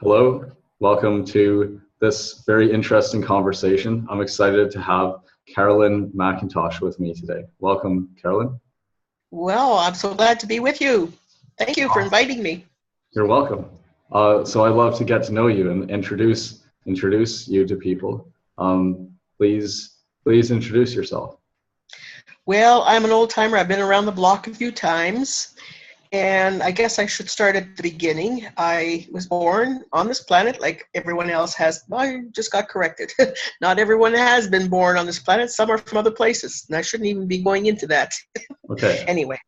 Hello, welcome to this very interesting conversation. I'm excited to have Carolyn McIntosh with me today. Welcome, Carolyn. Well, I'm so glad to be with you. Thank you for inviting me. You're welcome. So I'd love to get to know you and introduce you to people. Please introduce yourself. Well, I'm an old timer. I've been around the block a few times, and I guess I should start at the beginning. I was born on this planet like everyone else has. Well, I just got corrected. Not everyone has been born on this planet. Some are from other places, and I shouldn't even be going into that. Okay. Anyway.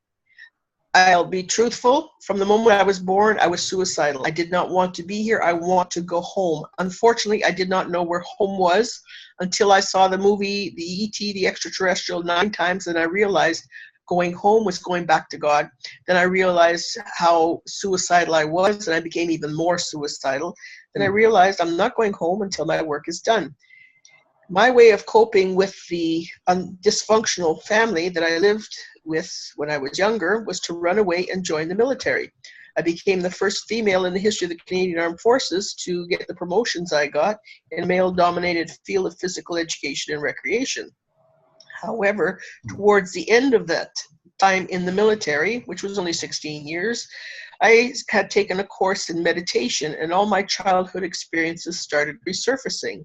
I'll be truthful. From the moment I was born, I was suicidal. I did not want to be here. I want to go home. Unfortunately, I did not know where home was until I saw the movie, the E.T., the extraterrestrial, 9 times, and I realized going home was going back to God. Then I realized how suicidal I was, and I became even more suicidal. Then I realized I'm not going home until my work is done. My way of coping with the dysfunctional family that I lived with when I was younger was to run away and join the military. I became the first female in the history of the Canadian Armed Forces to get the promotions I got in a male-dominated field of physical education and recreation. However, towards the end of that time in the military, which was only 16 years, I had taken a course in meditation, and all my childhood experiences started resurfacing.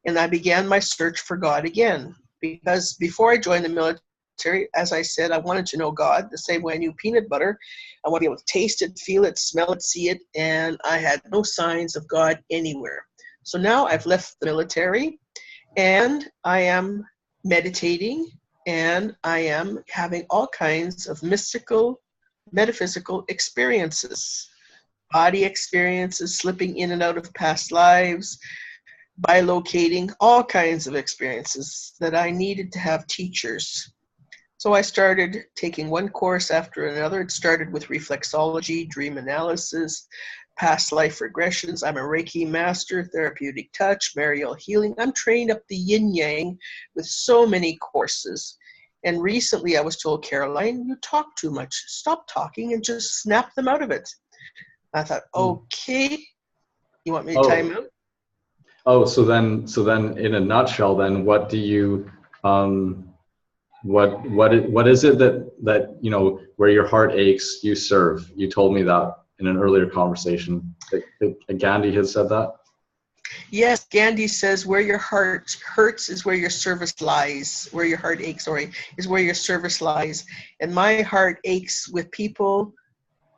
And I began my search for God again, because before I joined the military, as I said, I wanted to know God the same way I knew peanut butter. I want to be able to taste it, feel it, smell it, see it, and I had no signs of God anywhere. So now I've left the military, and I am meditating, and I am having all kinds of mystical, metaphysical experiences, body experiences, slipping in and out of past lives, bilocating, all kinds of experiences that I needed to have teachers. So I started taking one course after another. It started with reflexology, dream analysis, past life regressions. I'm a Reiki master, therapeutic touch, Mariel healing. I'm trained up the yin yang with so many courses. And recently I was told, Caroline, you talk too much. Stop talking and just snap them out of it. I thought, okay, you want me to time out? Oh, so then in a nutshell, then what do you, what is it that, you know, where your heart aches, you serve? You told me that in an earlier conversation. Gandhi has said that? Yes, Gandhi says where your heart hurts is where your service lies. Where your heart aches, is where your service lies. And my heart aches with people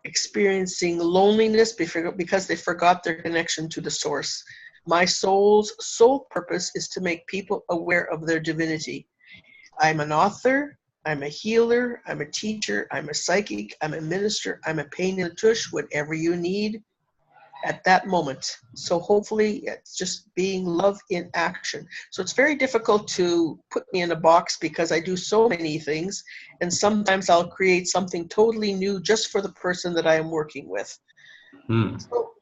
experiencing loneliness because they forgot their connection to the source. My soul's sole purpose is to make people aware of their divinity. I'm an author, I'm a healer, I'm a teacher, I'm a psychic, I'm a minister, I'm a pain in the tush, whatever you need at that moment. So hopefully it's just being love in action. So it's very difficult to put me in a box because I do so many things, and sometimes I'll create something totally new just for the person that I am working with. So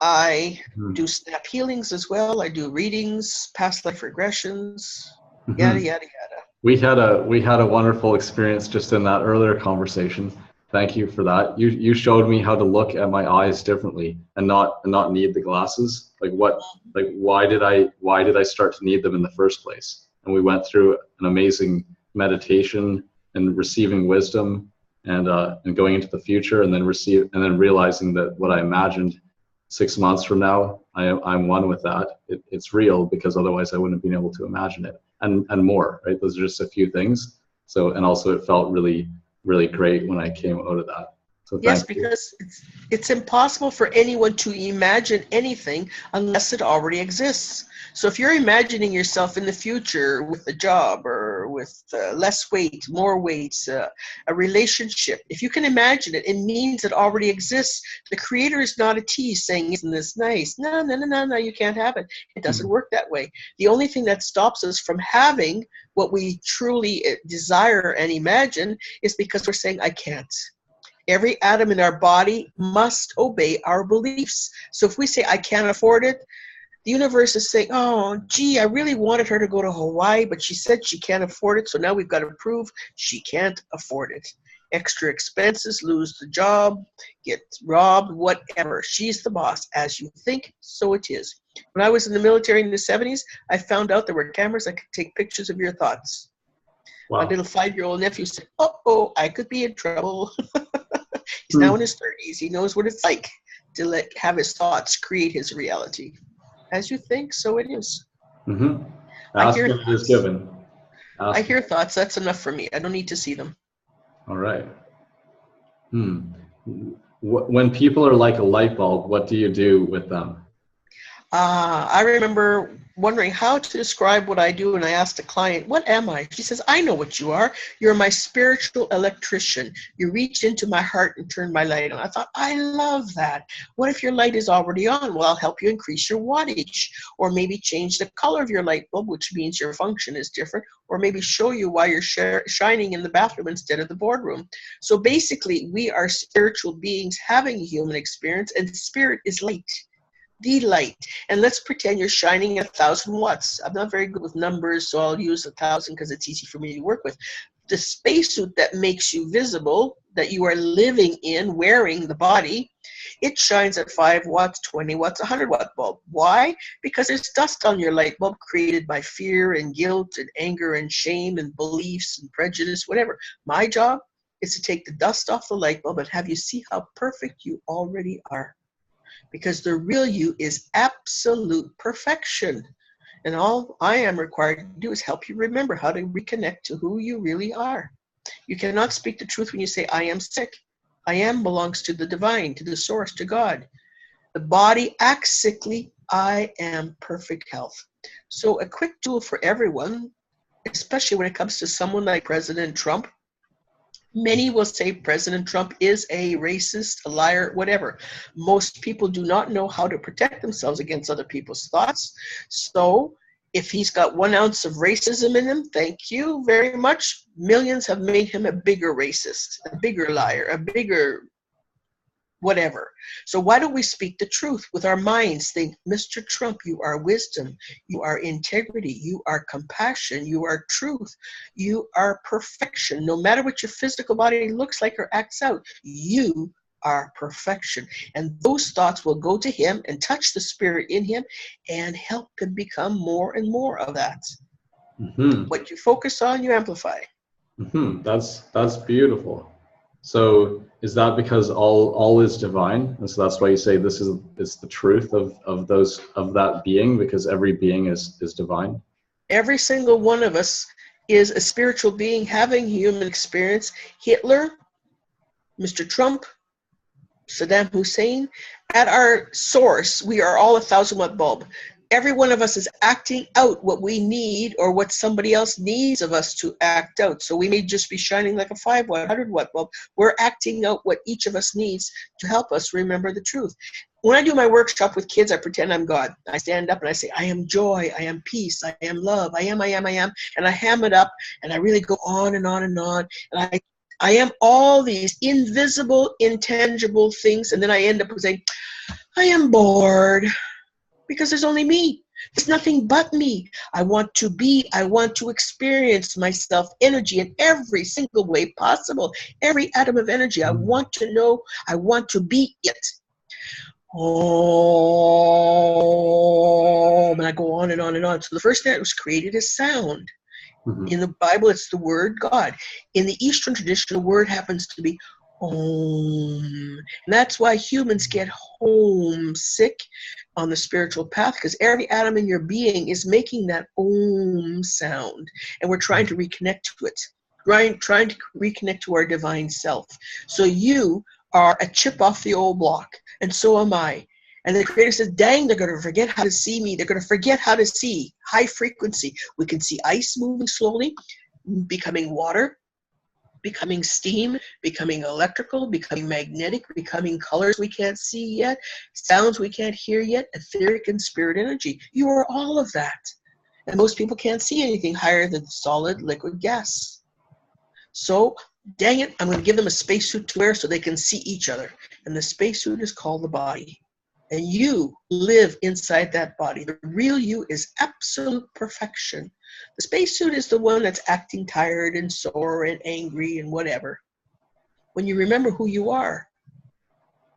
I do snap healings as well. I do readings, past life regressions, yada, yada, yada. We had a wonderful experience just in that earlier conversation. Thank you for that. You showed me how to look at my eyes differently and not need the glasses. Why did I start to need them in the first place? And we went through an amazing meditation and receiving wisdom and going into the future, and then realizing that what I imagined 6 months from now, I'm one with that. It's real, because otherwise I wouldn't have been able to imagine it, and more, right? Those are just a few things. So, and also it felt really, really great when I came out of that. So yes, because it's impossible for anyone to imagine anything unless it already exists. So if you're imagining yourself in the future with a job or with less weight, more weight, a relationship, if you can imagine it, it means it already exists. The creator is not a tease saying, isn't this nice? No, you can't have it. It doesn't work that way. The only thing that stops us from having what we truly desire and imagine is because we're saying, I can't. Every atom in our body must obey our beliefs. So if we say, I can't afford it, the universe is saying, oh, gee, I really wanted her to go to Hawaii, but she said she can't afford it, so now we've got to prove she can't afford it. extra expenses, lose the job, get robbed, whatever. She's the boss. As you think, so it is. When I was in the military in the 70s, I found out there were cameras that could take pictures of your thoughts. My Wow. little 5-year-old nephew said, "Oh, I could be in trouble." He's now in his 30s. He knows what it's like to have his thoughts create his reality. As you think, so it is. Mm-hmm. I Ask hear and it is thoughts. given. I Ask. hear thoughts. That's enough for me. I don't need to see them. All right. When people are like a light bulb, what do you do with them? I remember wondering how to describe what I do, and I asked a client, "What am I?" She says, "I know what you are. You're my spiritual electrician. You reach into my heart and turn my light on." I thought, I love that. What if your light is already on? Well, I'll help you increase your wattage, or maybe change the color of your light bulb, which means your function is different, or maybe show you why you're shining in the bathroom instead of the boardroom. So basically, we are spiritual beings having a human experience, and spirit is light. The light. And let's pretend you're shining 1,000 watts. I'm not very good with numbers, so I'll use 1,000 because it's easy for me to work with. The spacesuit that makes you visible, that you are living in, wearing the body, it shines at 5 watts, 20 watts, 100-watt bulb. Why? Because there's dust on your light bulb created by fear and guilt and anger and shame and beliefs and prejudice, whatever. My job is to take the dust off the light bulb and have you see how perfect you already are. Because the real you is absolute perfection. And all I am required to do is help you remember how to reconnect to who you really are. You cannot speak the truth when you say, "I am sick." I am belongs to the divine, to the source, to God. The body acts sickly. I am perfect health. So a quick tool for everyone, especially when it comes to someone like President Trump. Many will say President Trump is a racist, a liar, whatever. Most people do not know how to protect themselves against other people's thoughts. So if he's got 1 ounce of racism in him, thank you very much. Millions have made him a bigger racist, a bigger liar, a bigger whatever. So why don't we speak the truth with our minds? Think, Mr. Trump, you are wisdom, you are integrity, you are compassion, you are truth, you are perfection. No matter what your physical body looks like or acts out, you are perfection. And those thoughts will go to him and touch the spirit in him and help him become more and more of that. Mm-hmm. What you focus on, you amplify. Mm-hmm. That's beautiful. So is that because all is divine, and so that's why you say this is the truth of that being, because every being is divine? Every single one of us is a spiritual being having human experience. Hitler, Mr. Trump, Saddam Hussein, at our source, we are all a 1,000-watt bulb. Every one of us is acting out what we need or what somebody else needs of us to act out. So we may just be shining like a 5-watt, 100-watt bulb. We're acting out what each of us needs to help us remember the truth. When I do my workshop with kids, I pretend I'm God. I stand up and I say, "I am joy, I am peace, I am love, I am, and I ham it up, and I really go on and on and on, and I am all these invisible, intangible things, and then I end up saying, "I am bored," because there's only me. There's nothing but me. I want to be, I want to experience myself, energy in every single way possible. Every atom of energy, I want to know, I want to be it. Oh, and I go on and on and on. So the first thing that was created is sound. Mm-hmm. In the Bible, it's the word God. In the Eastern tradition, the word happens to be Om. And that's why humans get homesick on the spiritual path, because every atom in your being is making that Om sound. And we're trying to reconnect to it, trying to reconnect to our divine self. So you are a chip off the old block, and so am I. And the creator says, dang, they're going to forget how to see me. They're going to forget how to see high frequency. We can see ice moving slowly, becoming water, becoming steam, becoming electrical, becoming magnetic, becoming colors we can't see yet, sounds we can't hear yet, etheric and spirit energy. You are all of that. And most people can't see anything higher than solid, liquid, gas. So, dang it, I'm going to give them a spacesuit to wear so they can see each other. And the spacesuit is called the body. And you live inside that body. The real you is absolute perfection. The spacesuit is the one that's acting tired and sore and angry and whatever. When you remember who you are,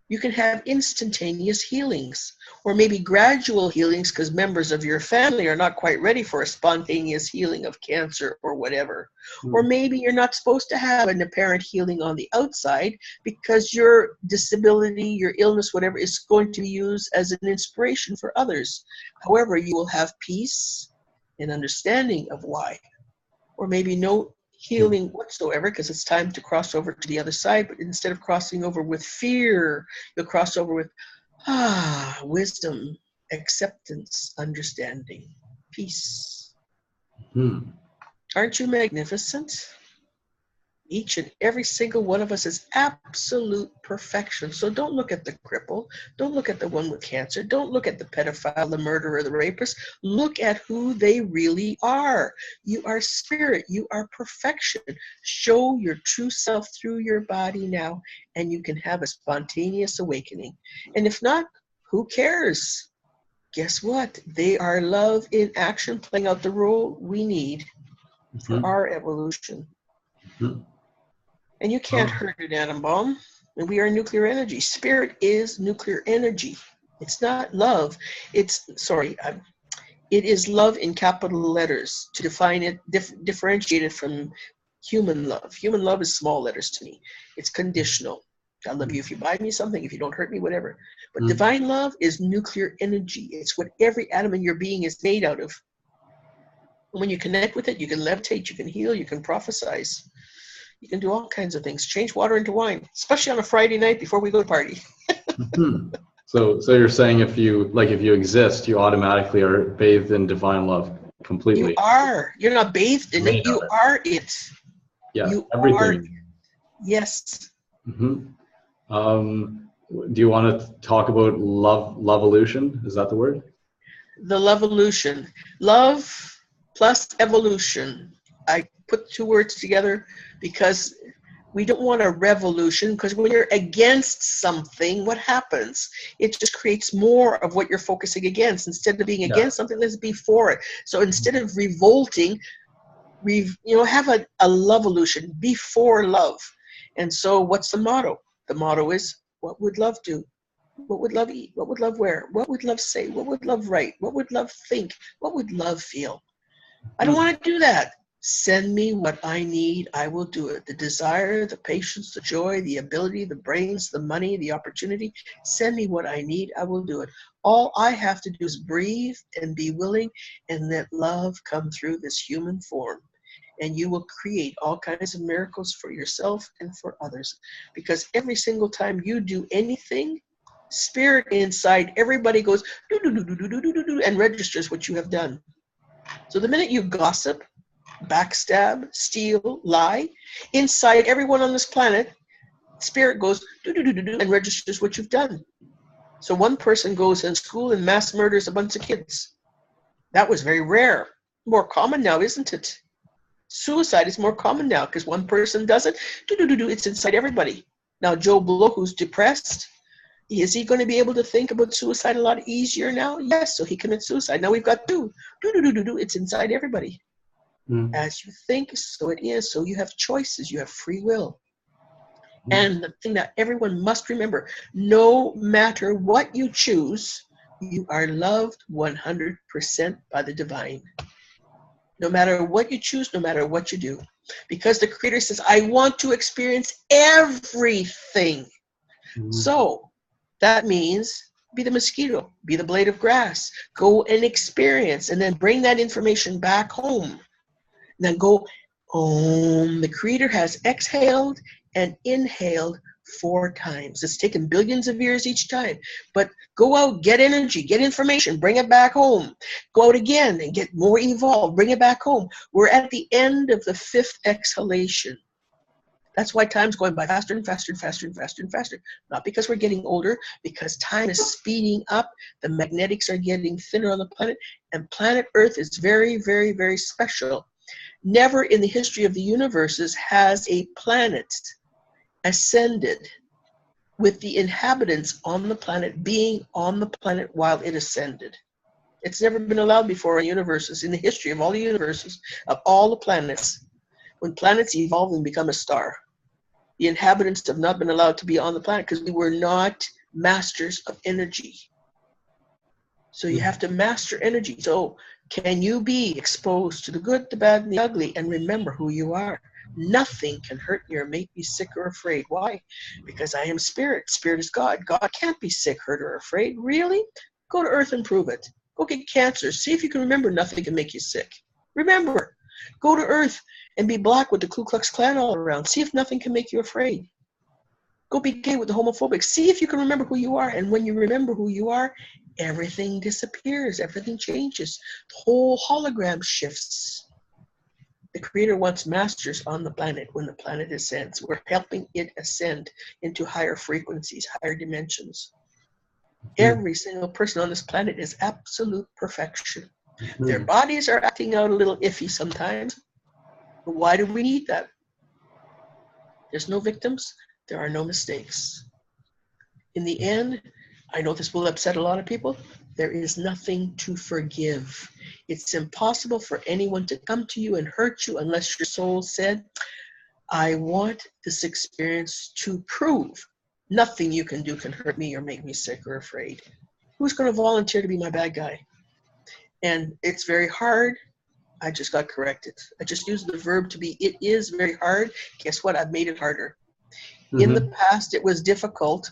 you can have instantaneous healings, or maybe gradual healings because members of your family are not quite ready for a spontaneous healing of cancer or whatever. Or maybe you're not supposed to have an apparent healing on the outside because your disability, your illness, whatever, is going to be used as an inspiration for others. However, you will have peace and understanding of why. Or maybe no healing whatsoever because it's time to cross over to the other side, but instead of crossing over with fear, you'll cross over with wisdom, acceptance, understanding, peace. Aren't you magnificent? Each and every single one of us is absolute perfection. So don't look at the cripple. Don't look at the one with cancer. Don't look at the pedophile, the murderer, the rapist. Look at who they really are. You are spirit. You are perfection. Show your true self through your body now, and you can have a spontaneous awakening. And if not, who cares? Guess what? They are love in action, playing out the role we need for our evolution. And you can't hurt an atom bomb. And we are nuclear energy. Spirit is nuclear energy. It's not love. It is love in capital letters. To define it, differentiate it from human love. Human love is small letters to me. It's conditional. I love you if you buy me something, if you don't hurt me, whatever. But divine love is nuclear energy. It's what every atom in your being is made out of. And when you connect with it, you can levitate, you can heal, you can prophesize. You can do all kinds of things. Change water into wine, especially on a Friday night before we go to party. So you're saying if you exist, you automatically are bathed in divine love completely. You are. You're not bathed in it. You are it. Yeah, you everything. Are it. Yes. Do you want to talk about love-evolution? Is that the word? The love-evolution. Love plus evolution. I put two words together because we don't want a revolution, because when you're against something, what happens? It just creates more of what you're focusing against. Instead of being against something, let's be for it. So instead of revolting, have a love-evolution, be for love. And so what's the motto? The motto is, what would love do? What would love eat? What would love wear? What would love say? What would love write? What would love think? What would love feel? I don't want to do that. Send me what I need, I will do it. The desire, the patience, the joy, the ability, the brains, the money, the opportunity. Send me what I need, I will do it. All I have to do is breathe and be willing and let love come through this human form. And you will create all kinds of miracles for yourself and for others. Because every single time you do anything, spirit inside everybody goes do do do do do do do do and registers what you have done. So the minute you gossip, backstab, steal, lie, inside everyone on this planet, spirit goes do do do do do and registers what you've done. So one person goes in school and mass murders a bunch of kids. That was very rare. More common now, isn't it? Suicide is more common now because one person does it. Do do do do. It's inside everybody. Now Joe Blow, who's depressed, is he going to be able to think about suicide a lot easier now? Yes. So he commits suicide. Now we've got do do do do do do. It's inside everybody. As you think, so it is. So you have choices. You have free will. And the thing that everyone must remember, no matter what you choose, you are loved 100% by the divine. No matter what you choose, no matter what you do. Because the Creator says, I want to experience everything. So that means be the mosquito, be the blade of grass, go and experience, and then bring that information back home. And then go, the Creator has exhaled and inhaled 4 times. It's taken billions of years each time. But go out, get energy, get information, bring it back home. Go out again and get more evolved, bring it back home. We're at the end of the 5th exhalation. That's why time's going by faster and faster and faster and faster and faster. Not because we're getting older, because time is speeding up. The magnetics are getting thinner on the planet. And planet Earth is very, very, very special. Never in the history of the universes has a planet ascended with the inhabitants on the planet being on the planet while it ascended. It's never been allowed before in universes, in the history of all the universes, of all the planets. When planets evolve and become a star. The inhabitants have not been allowed to be on the planet because we were not masters of energy. So you have to master energy. So can you be exposed to the good, the bad, and the ugly, and remember who you are? Nothing can hurt me or make me sick or afraid. Why? Because I am spirit. Spirit is God. God can't be sick, hurt, or afraid. Really? Go to Earth and prove it. Go get cancer. See if you can remember nothing can make you sick. Remember. Go to Earth and be black with the Ku Klux Klan all around. See if nothing can make you afraid. Go be gay with the homophobic. See if you can remember who you are. And when you remember who you are, everything disappears. Everything changes. The whole hologram shifts. The Creator wants masters on the planet when the planet ascends. We're helping it ascend into higher frequencies, higher dimensions. Every single person on this planet is absolute perfection. Their bodies are acting out a little iffy sometimes. But why do we need that? There's no victims. There are no mistakes. In the end, I know this will upset a lot of people. There is nothing to forgive. It's impossible for anyone to come to you and hurt you unless your soul said, I want this experience to prove nothing you can do can hurt me or make me sick or afraid. Who's going to volunteer to be my bad guy? And it's very hard. I just got corrected. I just used the verb to be. It is very hard. Guess what? I've made it harder. In the past, it was difficult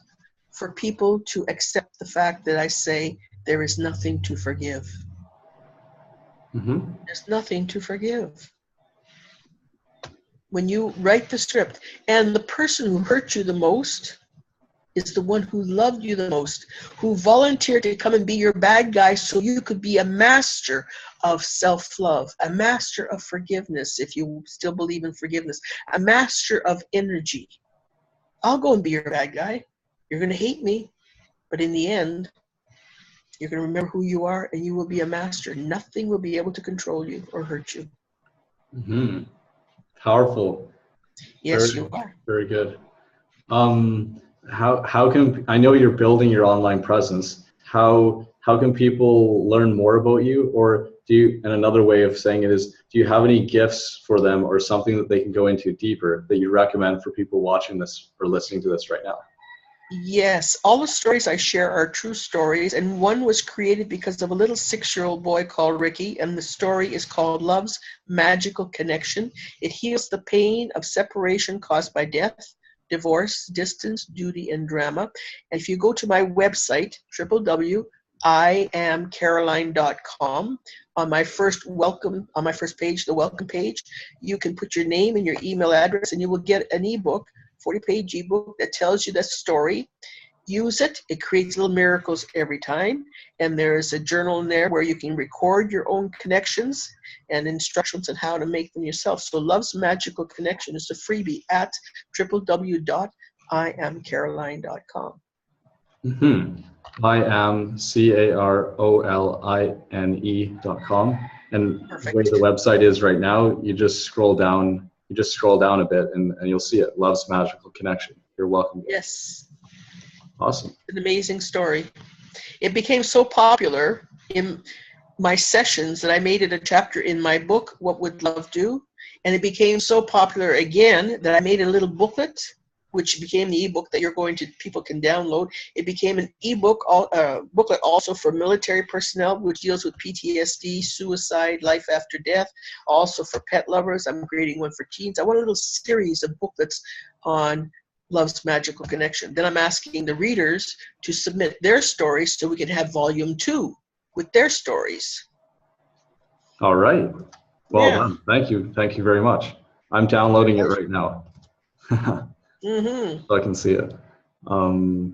for people to accept the fact that I say there is nothing to forgive. There's nothing to forgive. When you write the script, and the person who hurt you the most is the one who loved you the most, who volunteered to come and be your bad guy so you could be a master of self-love, a master of forgiveness, if you still believe in forgiveness, a master of energy. I'll go and be your bad guy. You're going to hate me, but in the end, you're going to remember who you are and you will be a master. Nothing will be able to control you or hurt you. Powerful. Yes, you are. Very good. How can, I know you're building your online presence. How can people learn more about you? Or do you, and another way of saying it is, do you have any gifts for them or something that they can go into deeper that you recommend for people watching this or listening to this right now? Yes, all the stories I share are true stories, and one was created because of a little 6-year-old boy called Ricky, and the story is called Love's Magical Connection. It heals the pain of separation caused by death, divorce, distance, duty, and drama. And if you go to my website, www.iamcaroline.com, on my first page, the welcome page, you can put your name and your email address, and you will get an ebook, 40-page ebook that tells you that story. Use it. It creates little miracles every time. And there's a journal in there where you can record your own connections and instructions on how to make them yourself. So Love's Magical Connection is a freebie at www.iamcaroline.com. IamCaroline.com. And Perfect. where the website is right now, you just scroll down a bit and you'll see it. Love's Magical Connection. You're welcome. Yes. Awesome. An amazing story. It became so popular in my sessions that I made it a chapter in my book, What Would Love Do? And it became so popular again that I made a little booklet, which became the ebook that people can download. It became an ebook, booklet also for military personnel, which deals with PTSD, suicide, life after death, also for pet lovers. I'm creating one for teens. I want a little series of booklets on Love's Magical Connection. Then I'm asking the readers to submit their stories so we can have volume 2 with their stories. All right. Well done. Thank you. Thank you very much. I'm downloading it right now. So I can see it. Do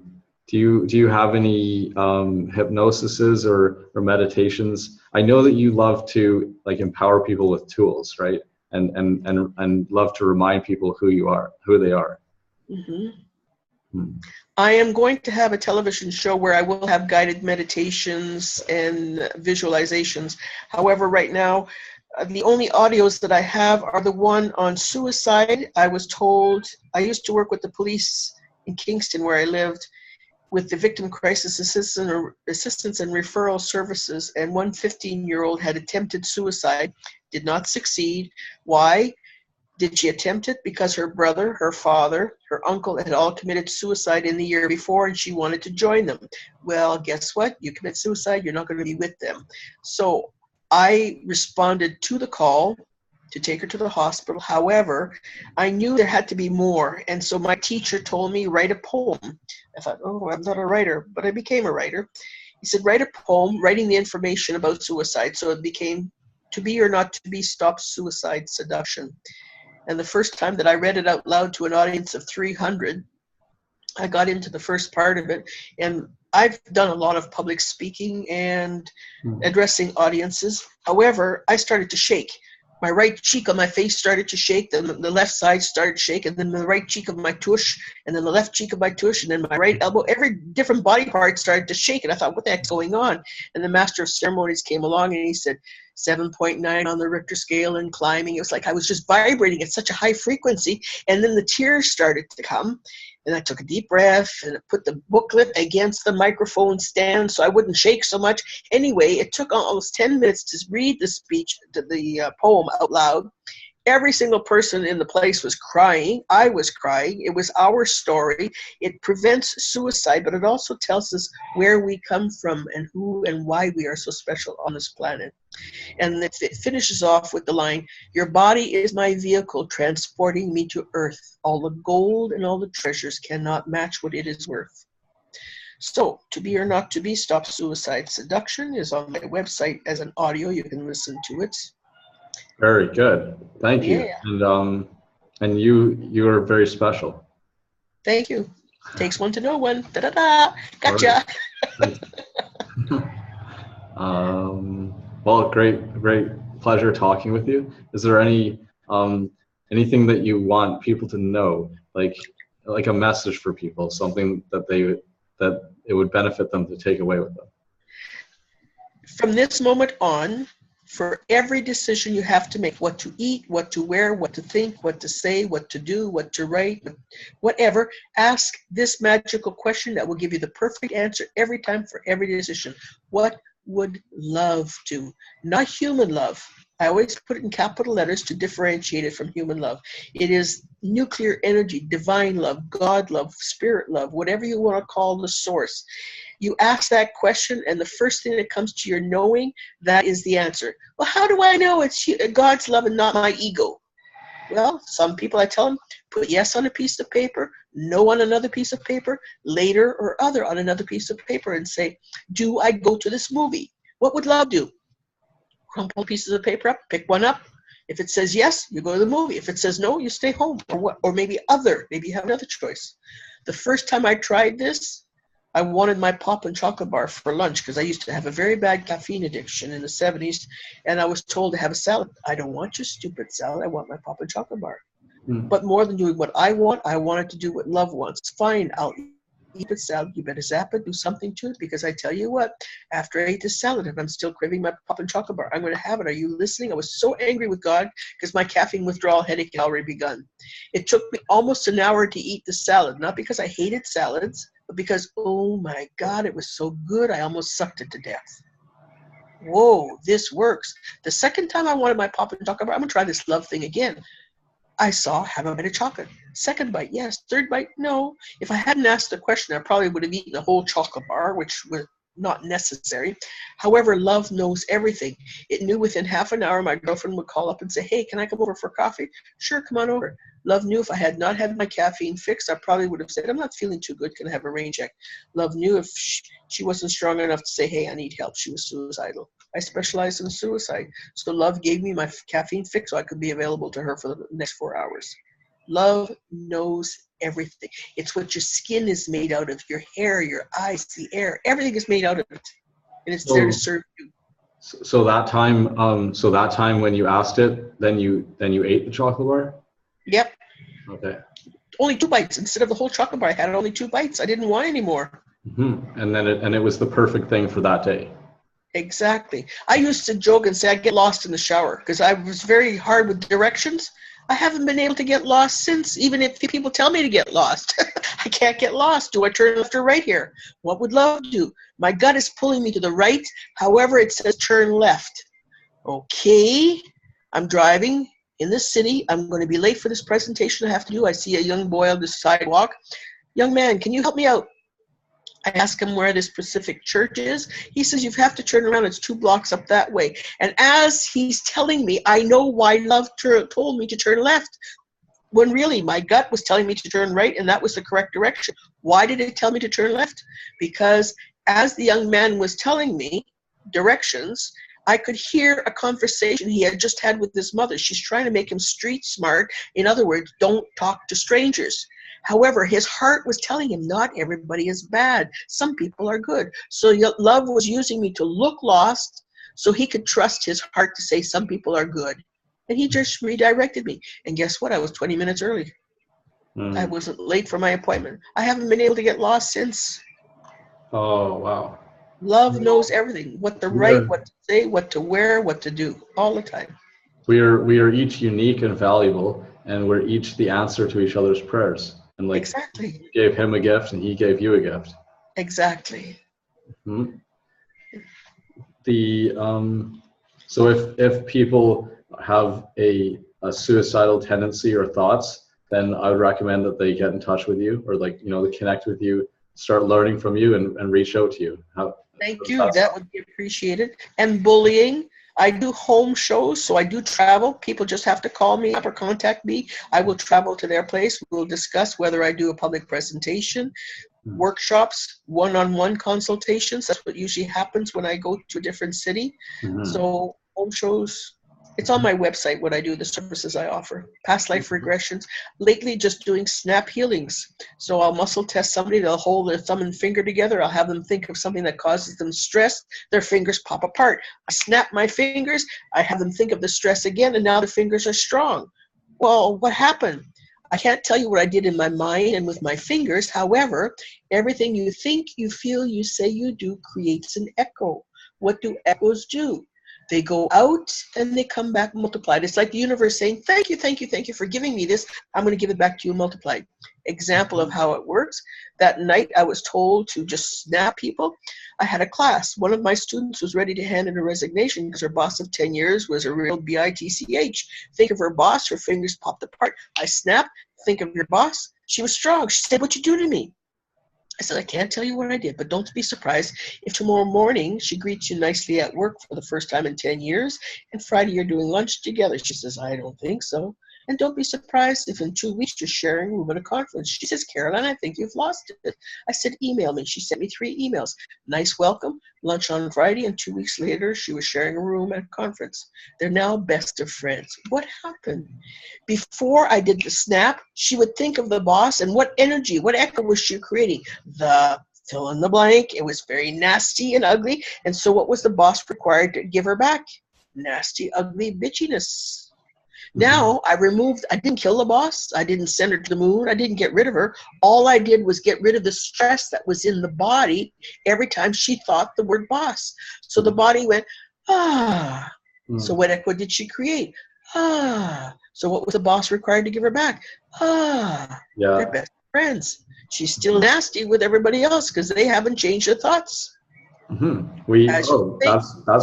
you have any hypnosises or meditations? I know that you love to empower people with tools, right? And love to remind people who they are. I am going to have a television show where I will have guided meditations and visualizations. However, right now, the only audios that I have are the one on suicide. I was told, I used to work with the police in Kingston where I lived with the Victim Crisis Assistance and Referral Services, and one 15-year-old had attempted suicide, did not succeed. Why? Did she attempt it? Because her brother, her father, her uncle had all committed suicide in the year before, and she wanted to join them. Well, guess what? You commit suicide, you're not going to be with them. So I responded to the call to take her to the hospital. However, I knew there had to be more. And so my teacher told me, write a poem. I thought, oh, I'm not a writer, but I became a writer. He said, write a poem, writing the information about suicide. So it became To Be or Not to Be, Stop Suicide Seduction. And the first time that I read it out loud to an audience of 300, I got into the first part of it. And I've done a lot of public speaking and addressing audiences. However, I started to shake. My right cheek on my face started to shake, then the left side started to shake, and then the right cheek of my tush, and then the left cheek of my tush, and then my right elbow. Every different body part started to shake, and I thought, what the heck's going on? And the master of ceremonies came along, and he said, 7.9 on the Richter scale and climbing. It was like I was just vibrating at such a high frequency, and then the tears started to come. And I took a deep breath and I put the booklet against the microphone stand so I wouldn't shake so much. Anyway, it took almost 10 minutes to read the speech, the poem out loud. Every single person in the place was crying. I was crying. It was our story. It prevents suicide, but it also tells us where we come from and who and why we are so special on this planet. And it finishes off with the line, your body is my vehicle transporting me to earth. All the gold and all the treasures cannot match what it is worth. So, To Be or Not to Be, Stop Suicide Seduction is on my website as an audio. You can listen to it. Very good. Thank you. Yeah. And you are very special. Thank you. Takes one to know one. Da-da-da. Gotcha. Well, great pleasure talking with you. Is there anything that you want people to know, like a message for people, something that it would benefit them to take away with them? From this moment on, for every decision you have to make, what to eat, what to wear, what to think, what to say, what to do, what to write, whatever, ask this magical question that will give you the perfect answer every time for every decision. What would love do? Not human love. I always put it in capital letters to differentiate it from human love. It is nuclear energy, divine love, God love, spirit love, whatever you want to call the source. You ask that question, and the first thing that comes to your knowing, that is the answer. Well, how do I know it's God's love and not my ego? Well, some people I tell them, put yes on a piece of paper, no on another piece of paper, later or other on another piece of paper, and say, do I go to this movie? What would love do? Crumple pieces of paper up, pick one up. If it says yes, you go to the movie. If it says no, you stay home. Or maybe you have another choice. The first time I tried this, I wanted my pop and chocolate bar for lunch because I used to have a very bad caffeine addiction in the 70s, and I was told to have a salad. I don't want your stupid salad. I want my pop and chocolate bar. But more than doing what I wanted to do what love wants. Fine, I'll eat the salad. You better zap it, do something to it, because I tell you what, after I ate the salad, if I'm still craving my pop and chocolate bar, I'm going to have it. Are you listening? I was so angry with God because my caffeine withdrawal headache had already begun. It took me almost an hour to eat the salad, not because I hated salads, but because, oh my God, it was so good, I almost sucked it to death. Whoa, this works. The second time I wanted my pop and chocolate bar, I'm going to try this love thing again. I saw, have a bite of chocolate. Second bite, yes. Third bite, no. If I hadn't asked the question, I probably would have eaten the whole chocolate bar, which was not necessary. However, love knows everything. It knew within half an hour my girlfriend would call up and say, hey, can I come over for coffee? Sure, come on over. Love knew if I had not had my caffeine fixed, I probably would have said, I'm not feeling too good. Can I have a rain check? Love knew if she wasn't strong enough to say, hey, I need help. She was suicidal. I specialize in suicide. So love gave me my caffeine fix so I could be available to her for the next 4 hours. Love knows everything. It's what your skin is made out of, your hair, your eyes, the air. Everything is made out of it. And it's there to serve you. So that time when you asked it, then you ate the chocolate bar? Yep. Okay. Only 2 bites. Instead of the whole chocolate bar, I had only 2 bites. I didn't want any more. Mm-hmm. And then it was the perfect thing for that day. Exactly. I used to joke and say I get lost in the shower because I was very hard with directions. I haven't been able to get lost since, even if people tell me to get lost. I can't get lost. Do I turn left or right here? What would love do? My gut is pulling me to the right. However, it says turn left. Okay, I'm driving. in this city. I'm going to be late for this presentation I have to do. I see a young boy on the sidewalk. Young man, can you help me out? I ask him where this specific church is. He says, you have to turn around. It's 2 blocks up that way. And as he's telling me, I know why love told me to turn left, when really my gut was telling me to turn right, and that was the correct direction. Why did it tell me to turn left? Because as the young man was telling me directions, I could hear a conversation he had just had with his mother. She's trying to make him street smart. In other words, don't talk to strangers. However, his heart was telling him not everybody is bad. Some people are good. So love was using me to look lost so he could trust his heart to say some people are good. And he just redirected me. And guess what? I was 20 minutes early. I wasn't late for my appointment. I haven't been able to get lost since. Oh, wow. Love knows everything. What to write, what to say, what to wear, what to do, all the time. We are each unique and valuable, and we're each the answer to each other's prayers. And like, exactly. You gave him a gift and he gave you a gift. Exactly. Mm-hmm. So if people have a suicidal tendency or thoughts, then I would recommend that they get in touch with you, or they connect with you, start learning from you, and reach out to you. Thank you. That would be appreciated. And bullying. I do home shows, so I do travel. People just have to call me up or contact me. I will travel to their place. We'll discuss whether I do a public presentation, workshops, one-on-one consultations. That's what usually happens when I go to a different city. So home shows, it's on my website what I do, the services I offer. Past life regressions. Lately, just doing snap healings. So I'll muscle test somebody. They'll hold their thumb and finger together. I'll have them think of something that causes them stress. Their fingers pop apart. I snap my fingers. I have them think of the stress again, and now their fingers are strong. Well, what happened? I can't tell you what I did in my mind and with my fingers. However, everything you think, you feel, you say, you do creates an echo. What do echoes do? They go out and they come back multiplied. It's like the universe saying, thank you, thank you, thank you for giving me this. I'm going to give it back to you multiplied. Example of how it works. That night I was told to just snap people. I had a class. One of my students was ready to hand in a resignation because her boss of 10 years was a real bitch. Think of her boss, her fingers popped apart. I snapped. Think of your boss. She was strong. She said, what'd you do to me? I said, I can't tell you what I did, but don't be surprised if tomorrow morning she greets you nicely at work for the first time in 10 years, and Friday you're doing lunch together. She says, I don't think so. And don't be surprised if in 2 weeks you're sharing a room at a conference. She says, Caroline, I think you've lost it. I said, email me. She sent me 3 emails. Nice welcome, lunch on Friday, and 2 weeks later she was sharing a room at a conference. They're now best of friends. What happened? Before I did the snap, she would think of the boss and what energy, what echo was she creating? The fill in the blank. It was very nasty and ugly. And so what was the boss required to give her back? Nasty, ugly bitchiness. Now I didn't kill the boss. I didn't send her to the moon. I didn't get rid of her. All I did was get rid of the stress that was in the body every time she thought the word boss. So the body went, ah. So what echo did she create? Ah. So what was the boss required to give her back? Ah. Yeah. They're best friends. She's still nasty with everybody else because they haven't changed their thoughts. That's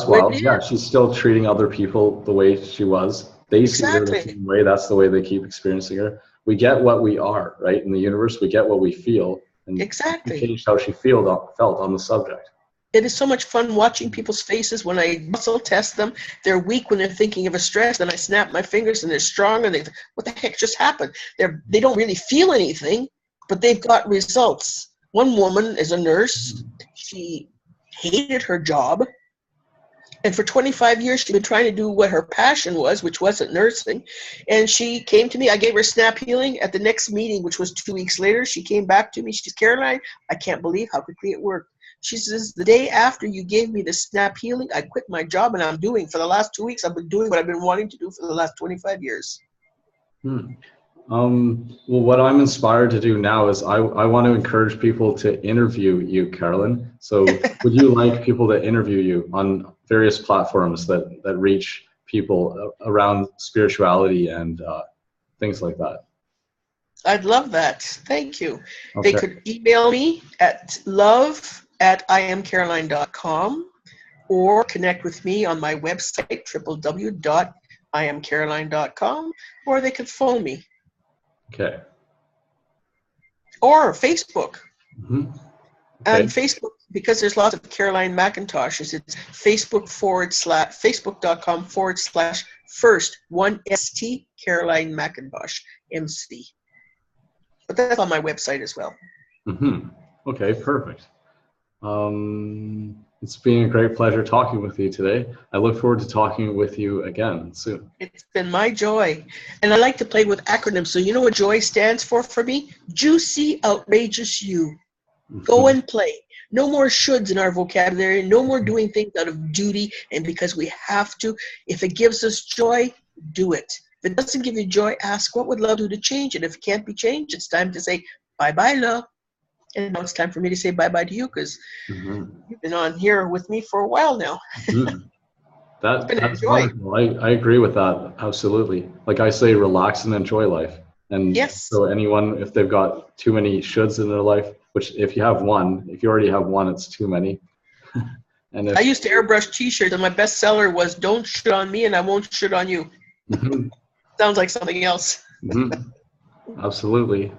wild. Yeah, she's still treating other people the way she was. They see her the same way. That's the way they keep experiencing her. We get what we are, right? In the universe, we get what we feel. And exactly. She changed how she felt on the subject. It is so much fun watching people's faces when I muscle test them. They're weak when they're thinking of a stress. Then I snap my fingers and they're strong. And what the heck just happened? They don't really feel anything, but they've got results. One woman is a nurse. She hated her job. And for 25 years, she'd been trying to do what her passion was, which wasn't nursing. And she came to me. I gave her snap healing. At the next meeting, which was 2 weeks later, she came back to me. She says, Caroline, I can't believe how quickly it worked. She says, the day after you gave me the snap healing, I quit my job, and for the last 2 weeks, I've been doing what I've been wanting to do for the last 25 years. Well, what I'm inspired to do now is I want to encourage people to interview you, Caroline. So would you like people to interview you on various platforms that reach people around spirituality and things like that? I'd love that. Thank you. Okay. They could email me at love@iamcaroline.com or connect with me on my website, www.iamcaroline.com. iamcaroline.com, or they could phone me. Okay. Or Facebook. Mm-hmm. And Okay. Facebook, because there's lots of Caroline McIntoshes, it's Facebook.com/first1ST Caroline McIntosh MC. But that's on my website as well. Mm-hmm. Okay, perfect. It's been a great pleasure talking with you today. I look forward to talking with you again soon. It's been my joy. And I like to play with acronyms. So you know what JOY stands for me? Juicy, outrageous you. Go and play. No more shoulds in our vocabulary. No more doing things out of duty and because we have to. If it gives us joy, do it. If it doesn't give you joy, ask what would love do to change it. If it can't be changed, it's time to say bye-bye, love. And now it's time for me to say bye-bye to you because you've been on here with me for a while now. That's wonderful. I agree with that. Absolutely. Like I say, relax and enjoy life. And yes. So anyone, if they've got too many shoulds in their life, which if you already have one, it's too many. And I used to airbrush t-shirts and my best seller was don't shit on me and I won't shit on you. Sounds like something else. Absolutely.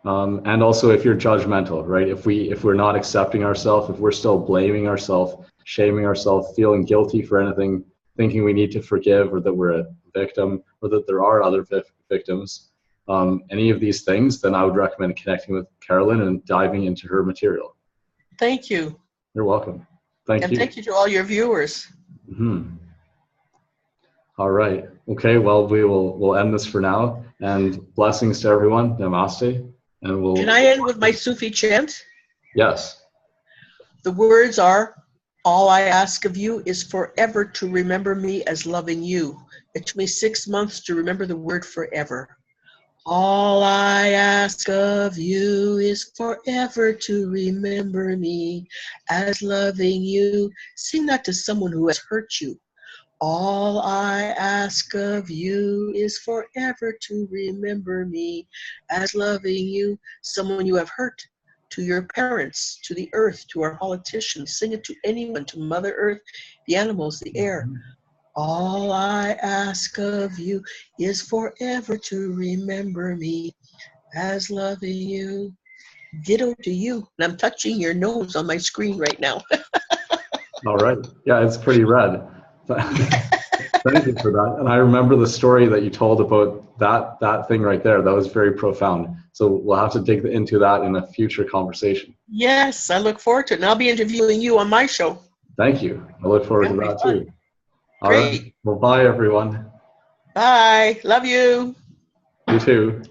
And also if you're judgmental, right? If we're not accepting ourselves, if we're still blaming ourselves, shaming ourselves, feeling guilty for anything, thinking we need to forgive or that we're a victim or that there are other victims, any of these things, then I would recommend connecting with Carolyn and diving into her material. Thank you. You're welcome. Thank you. And thank you to all your viewers. All right. Okay. Well, we'll end this for now. And blessings to everyone. Namaste. And we'll. Can I end with my Sufi chant? Yes. The words are, all I ask of you is forever to remember me as loving you. It took me 6 months to remember the word forever. All I ask of you is forever to remember me as loving you. Sing that to someone who has hurt you. All I ask of you is forever to remember me as loving you, someone you have hurt, to your parents, to the earth, to our politicians. Sing it to anyone, to Mother Earth, the animals, the air. All I ask of you is forever to remember me as loving you. Ditto to you. And I'm touching your nose on my screen right now. All right. Yeah, it's pretty red. Thank you for that. And I remember the story that you told about that thing right there. That was very profound. So we'll have to dig into that in a future conversation. Yes, I look forward to it. And I'll be interviewing you on my show. Thank you. I look forward to that too. All Great. right. Well, bye everyone. Bye. Love you. You too.